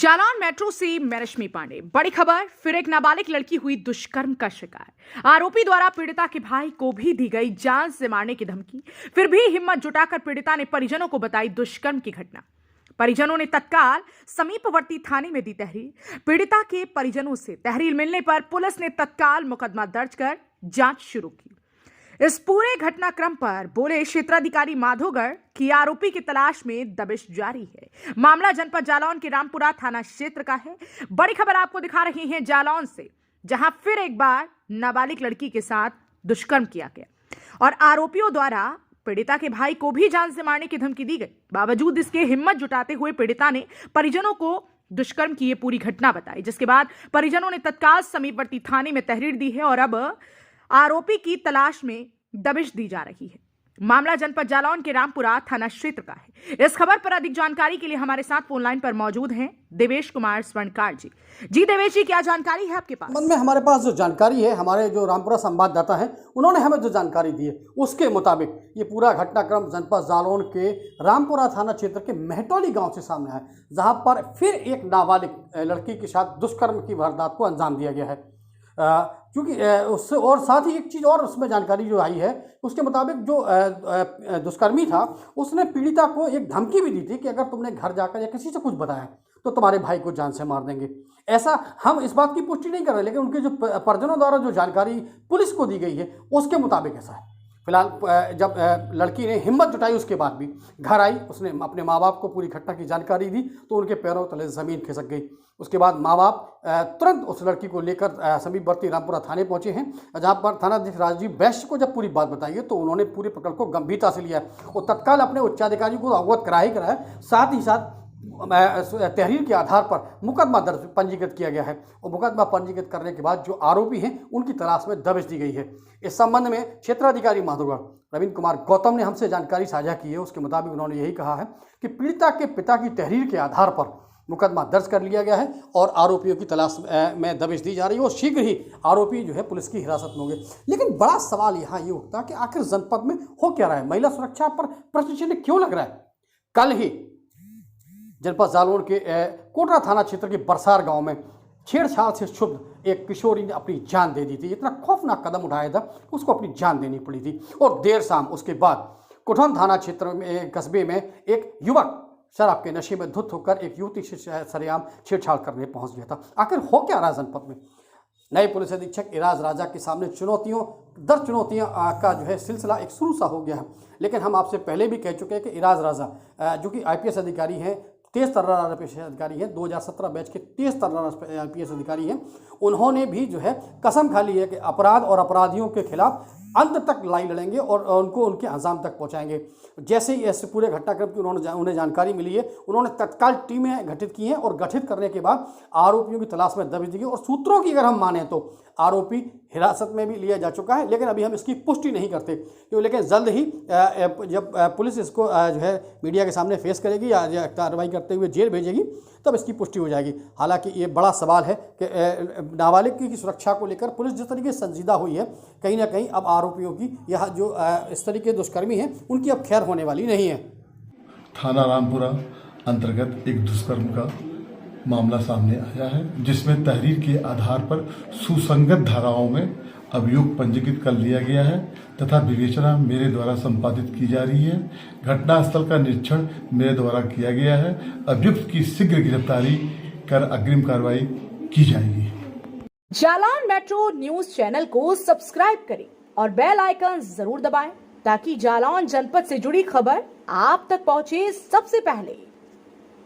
Jalaun metro से मैं रश्मि पांडे। बड़ी खबर, फिर एक नाबालिग लड़की हुई दुष्कर्म का शिकार। आरोपी द्वारा पीड़िता के भाई को भी दी गई जान से मारने की धमकी। फिर भी हिम्मत जुटाकर पीड़िता ने परिजनों को बताई दुष्कर्म की घटना। परिजनों ने तत्काल समीपवर्ती थाने में दी तहरीर। पीड़िता के परिजनों से तहरीर मिलने पर पुलिस ने तत्काल मुकदमा दर्ज कर जांच शुरू की। इस पूरे घटनाक्रम पर बोले क्षेत्राधिकारी माधोगढ़ की आरोपी की तलाश में दबिश जारी है। मामला जनपद जालौन के रामपुरा थाना क्षेत्र का है। बड़ी खबर आपको दिखा रही है जालौन से, जहां फिर एक बार नाबालिग लड़की के साथ दुष्कर्म किया गया और आरोपियों द्वारा पीड़िता के भाई को भी जान से मारने की धमकी दी गई। बावजूद इसके हिम्मत जुटाते हुए पीड़िता ने परिजनों को दुष्कर्म की ये पूरी घटना बताई, जिसके बाद परिजनों ने तत्काल समीपवर्ती थाने में तहरीर दी है और अब आरोपी की तलाश में दबिश दी जा रही है। मामला जनपद जालौन के रामपुरा थाना क्षेत्र का है। इस खबर पर अधिक जानकारी के लिए हमारे साथ फोन लाइन पर मौजूद हैं देवेश कुमार स्वर्णकार जी। जी देवेश जी, क्या जानकारी है आपके पास? मन में हमारे पास जो जानकारी है, हमारे जो रामपुरा संवाददाता हैं उन्होंने हमें जो जानकारी दी है उसके मुताबिक ये पूरा घटनाक्रम जनपद जालौन के रामपुरा थाना क्षेत्र के मेहटौली गांव से सामने आया, जहां पर फिर एक नाबालिग लड़की के साथ दुष्कर्म की वारदात को अंजाम दिया गया है। क्योंकि उससे और साथ ही एक चीज़ और उसमें जानकारी जो आई है, उसके मुताबिक जो दुष्कर्मी था उसने पीड़िता को एक धमकी भी दी थी कि अगर तुमने घर जाकर या किसी से कुछ बताया तो तुम्हारे भाई को जान से मार देंगे। ऐसा हम इस बात की पुष्टि नहीं कर रहे, लेकिन उनके जो परिजनों द्वारा जो जानकारी पुलिस को दी गई है उसके मुताबिक ऐसा है। फिलहाल जब लड़की ने हिम्मत जुटाई उसके बाद भी घर आई, उसने अपने माँ बाप को पूरी घटना की जानकारी दी तो उनके पैरों तले ज़मीन खिसक गई। उसके बाद माँ बाप तुरंत उस लड़की को लेकर समीपवर्ती रामपुरा थाने पहुंचे हैं, जहां पर थानाधीश राजीव वैश्य को जब पूरी बात बताई है तो उन्होंने पूरे प्रकरण को गंभीरता से लिया और तत्काल अपने उच्चाधिकारी को अवगत कराया। साथ ही साथ तहरीर के आधार पर मुकदमा दर्ज पंजीकृत किया गया है और मुकदमा पंजीकृत करने के बाद जो आरोपी हैं उनकी तलाश में दबिश दी गई है। इस संबंध में क्षेत्राधिकारी माधोगढ़ रविंद्र कुमार गौतम ने हमसे जानकारी साझा की है। उसके मुताबिक उन्होंने यही कहा है कि पीड़िता के पिता की तहरीर के आधार पर मुकदमा दर्ज कर लिया गया है और आरोपियों की तलाश में दबिश दी जा रही है और शीघ्र ही आरोपी जो है पुलिस की हिरासत में होंगे। लेकिन बड़ा सवाल यहाँ ये उठता है कि आखिर जनपद में हो क्या रहा है, महिला सुरक्षा पर प्रश्न चिन्ह क्यों लग रहा है? कल ही जनपद जालौन के कोटरा थाना क्षेत्र के बरसार गांव में छेड़छाड़ से क्षुब्ध एक किशोरी ने अपनी जान दे दी थी। इतना खौफनाक कदम उठाया था, उसको अपनी जान देनी पड़ी थी और देर शाम उसके बाद कुठन थाना क्षेत्र में कस्बे में एक युवक शराब के नशे में धुत होकर एक युवती से सरेआम छेड़छाड़ करने पहुंच गया था। आखिर हो क्या रहा जनपद में? नए पुलिस अधीक्षक इराज राजा के सामने चुनौतियों का जो है सिलसिला एक शुरू सा हो गया है। लेकिन हम आपसे पहले भी कह चुके हैं कि इराज राजा जो कि IPS अधिकारी हैं, तेज तर्रार IPS अधिकारी हैं, 2017 बैच के तेज तर्रार IPS अधिकारी हैं, उन्होंने भी जो है कसम खा ली है कि अपराध और अपराधियों के खिलाफ अंत तक लड़ाई लड़ेंगे और उनको उनके अंजाम तक पहुंचाएंगे। जैसे ही इस पूरे घटनाक्रम की उन्हें जानकारी मिली है, उन्होंने तत्काल टीमें गठित की हैं और गठित करने के बाद आरोपियों की तलाश में दबिश दी गई और सूत्रों की अगर हम माने तो आरोपी हिरासत में भी लिया जा चुका है। लेकिन अभी हम इसकी पुष्टि नहीं करते क्यों, लेकिन जल्द ही जब पुलिस इसको जो है मीडिया के सामने फेस करेगी या कार्रवाई करते हुए जेल भेजेगी तब इसकी पुष्टि हो जाएगी। हालांकि ये बड़ा सवाल है कि नाबालिग की सुरक्षा को लेकर पुलिस जिस तरीके से संजीदा हुई है, कहीं ना कहीं अब आरोपियों की यह जो इस तरीके के दुष्कर्मी हैं उनकी अब खैर होने वाली नहीं है। थाना रामपुरा अंतर्गत एक दुष्कर्म का मामला सामने आया है, जिसमें तहरीर के आधार पर सुसंगत धाराओं में अभियोग पंजीकृत कर लिया गया है तथा विवेचना मेरे द्वारा संपादित की जा रही है। घटनास्थल का निरीक्षण मेरे द्वारा किया गया है। अभियुक्त की शीघ्र गिरफ्तारी कर अग्रिम कार्रवाई की जाएगी। जालौन मेट्रो न्यूज चैनल को सब्सक्राइब करें और बेल आइकन जरूर दबाएं ताकि जालौन जनपद से जुड़ी खबर आप तक पहुंचे सबसे पहले।